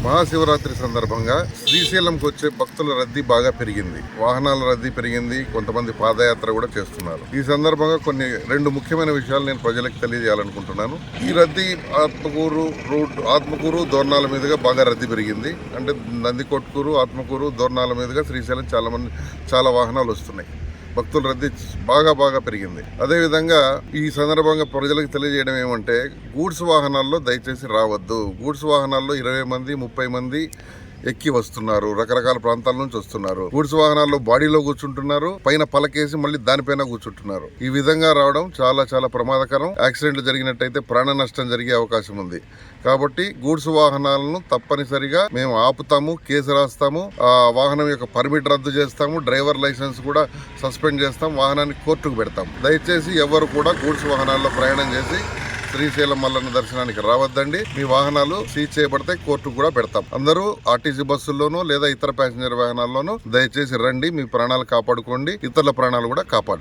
మహాశివరాత్రి సందర్భంగా శ్రీశైలంకి వచ్చే భక్తుల రద్దీ బాగా పెరిగింది. వాహనాల రద్దీ పెరిగింది. కొంతమంది పాదయాత్ర కూడా చేస్తున్నారు. ఈ సందర్భంగా రెండు ముఖ్యమైన విషయాలు నేను ప్రజలకు తెలియజేయాలనుకుంటున్నాను. ఈ రద్దీ ఆత్మకూరు దోర్నాల మీదుగా బాగా రద్దీ పెరిగింది. అంటే నందికొట్కూరు, ఆత్మకూరు, దోర్నాల మీదుగా శ్రీశైలం చాలా వాహనాలు వస్తున్నాయి. భక్తుల రద్దీ బాగా పెరిగింది. అదేవిధంగా ఈ సందర్భంగా ప్రజలకు తెలియజేయడం ఏమంటే, గూడ్స్ వాహనాల్లో దయచేసి రావద్దు. గూడ్స్ వాహనాల్లో 20 మంది 30 మంది ఎక్కి వస్తున్నారు. రకరకాల ప్రాంతాల నుంచి వస్తున్నారు. గూడ్స్ వాహనాల్లో బాడీలో కూర్చుంటున్నారు, పైన పలకేసి మళ్ళీ దానిపైన కూర్చుంటున్నారు. ఈ విధంగా రావడం చాలా ప్రమాదకరం. యాక్సిడెంట్లు జరిగినట్టయితే ప్రాణ నష్టం జరిగే అవకాశం ఉంది. కాబట్టి గూడ్స్ వాహనాలను తప్పనిసరిగా మేము ఆపుతాము, కేసు రాస్తాము, ఆ వాహనం యొక్క పర్మిట్ రద్దు చేస్తాము, డ్రైవర్ లైసెన్స్ కూడా సస్పెండ్ చేస్తాం, వాహనాన్ని కోర్టుకు పెడతాం. దయచేసి ఎవరు కూడా గూడ్స్ వాహనాల్లో ప్రయాణం చేసి శ్రీశైలం మల్లన్న దర్శనానికి రావద్దండి. మీ వాహనాలు సీజ్ చేయబడితే కోర్టుకు కూడా పెడతాం. అందరూ ఆర్టీసీ బస్సుల్లోనూ లేదా ఇతర ప్యాసింజర్ వాహనాల్లోనూ దయచేసి రండి. మీ ప్రాణాలు కాపాడుకోండి, ఇతరుల ప్రాణాలు కూడా కాపాడండి.